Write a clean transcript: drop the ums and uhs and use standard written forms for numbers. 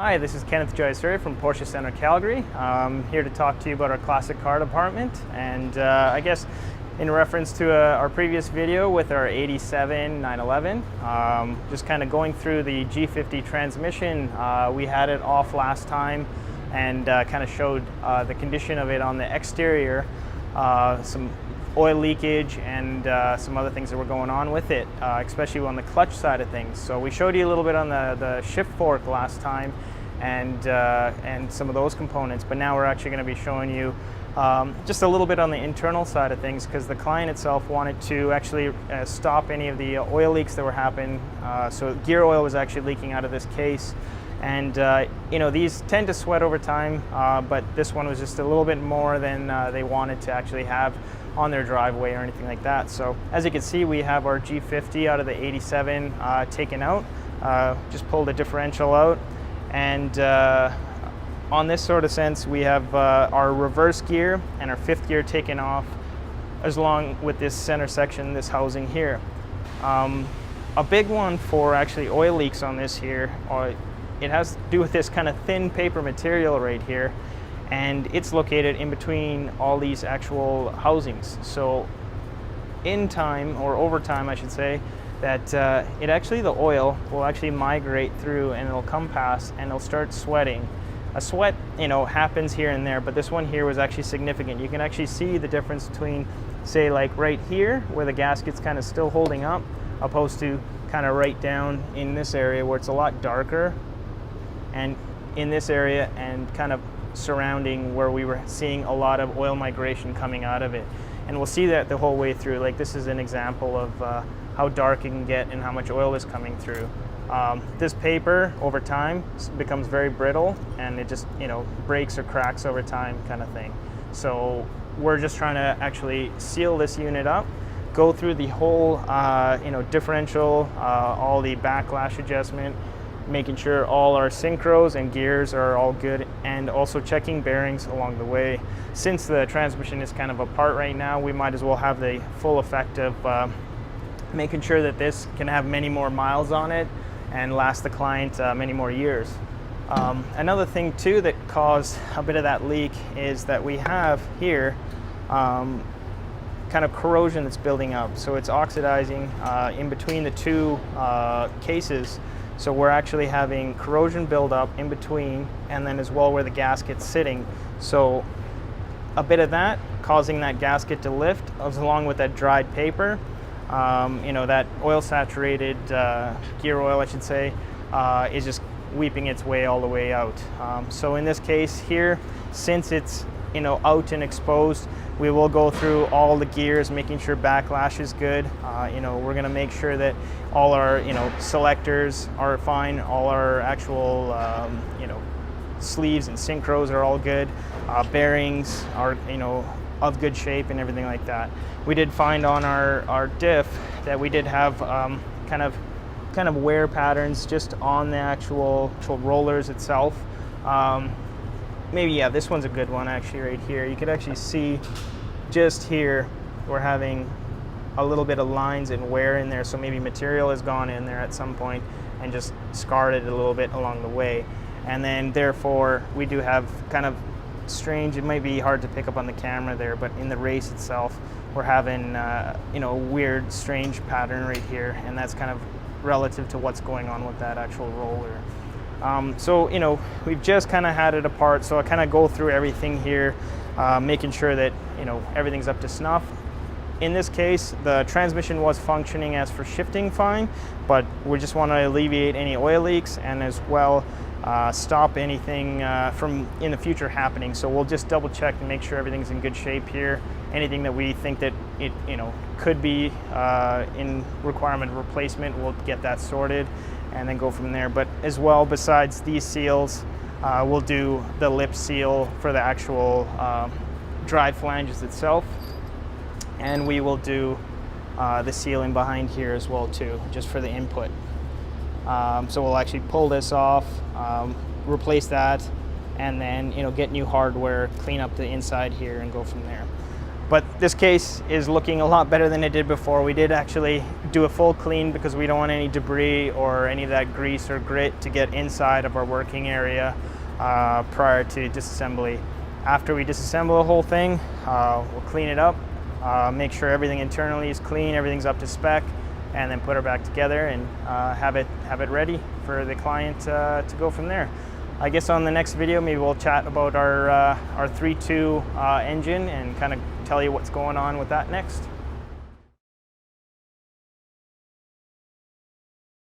Hi, this is Kenneth Joycer from Porsche Centre Calgary. I'm here to talk to you about our classic car department, and I guess in reference to our previous video with our 87 911, just kind of going through the G50 transmission. We had it off last time and kind of showed the condition of it on the exterior, some oil leakage and some other things that were going on with it, especially on the clutch side of things. So we showed you a little bit on the shift fork last time and some of those components, but now we're actually going to be showing you just a little bit on the internal side of things, because the client itself wanted to actually stop any of the oil leaks that were happening. So gear oil was actually leaking out of this case, and you know, these tend to sweat over time, but this one was just a little bit more than they wanted to actually have on their driveway or anything like that. So as you can see, we have our G50 out of the 87 taken out, just pulled the differential out, and on this sort of sense, we have our reverse gear and our fifth gear taken off, as long with this center section, this housing here. A big one for actually oil leaks on this here, it has to do with this kind of thin paper material right here, and it's located in between all these actual housings. So in time, or over time I should say, that it actually, the oil will actually migrate through and it'll come past and it'll start sweating. A sweat, you know, happens here and there, but this one here was actually significant. You can actually see the difference between, say, like right here where the gasket's kind of still holding up, opposed to kind of right down in this area where it's a lot darker, and in this area and kind of surrounding where we were seeing a lot of oil migration coming out of it. And we'll see that the whole way through. Like, this is an example of how dark it can get and how much oil is coming through. This paper over time becomes very brittle, and it just, you know, breaks or cracks over time kind of thing. So we're just trying to actually seal this unit up, go through the whole you know, differential, all the backlash adjustment, making sure all our synchros and gears are all good, and also checking bearings along the way. Since the transmission is kind of apart right now, we might as well have the full effect of making sure that this can have many more miles on it and last the client many more years. Another thing too that caused a bit of that leak is that we have here kind of corrosion that's building up. So it's oxidizing in between the two cases. So we're actually having corrosion build up in between, and then as well where the gasket's sitting. So a bit of that causing that gasket to lift, along with that dried paper. You know, that oil saturated gear oil, I should say, is just weeping its way all the way out. So in this case here, since it's, you know, out and exposed, we will go through all the gears, making sure backlash is good. You know, we're going to make sure that all our, you know, selectors are fine, all our actual, you know, sleeves and synchros are all good, bearings are, you know, of good shape and everything like that. We did find on our diff that we did have kind of wear patterns just on the actual rollers itself. Maybe, yeah, this one's a good one actually right here. You could actually see just here we're having a little bit of lines and wear in there, so maybe material has gone in there at some point and just scarred it a little bit along the way. And then therefore we do have kind of strange, it might be hard to pick up on the camera there, but in the race itself we're having you know, a weird strange pattern right here, and that's kind of relative to what's going on with that actual roller. So, you know, we've just kind of had it apart, so I kind of go through everything here, making sure that, you know, everything's up to snuff. In this case, the transmission was functioning as for shifting fine, but we just want to alleviate any oil leaks and as well stop anything from in the future happening. So we'll just double check and make sure everything's in good shape here. Anything that we think that it, you know, could be in requirement of replacement, we'll get that sorted and then go from there. But as well, besides these seals, we'll do the lip seal for the actual drive flanges itself, and we will do the sealing behind here as well too, just for the input. So we'll actually pull this off, replace that, and then, you know, get new hardware, clean up the inside here and go from there. But this case is looking a lot better than it did before. We did actually do a full clean because we don't want any debris or any of that grease or grit to get inside of our working area prior to disassembly. After we disassemble the whole thing, we'll clean it up, make sure everything internally is clean, everything's up to spec, and then put her back together and have it ready for the client to go from there. I guess on the next video, maybe we'll chat about our 3.2 engine and kind of tell you what's going on with that next.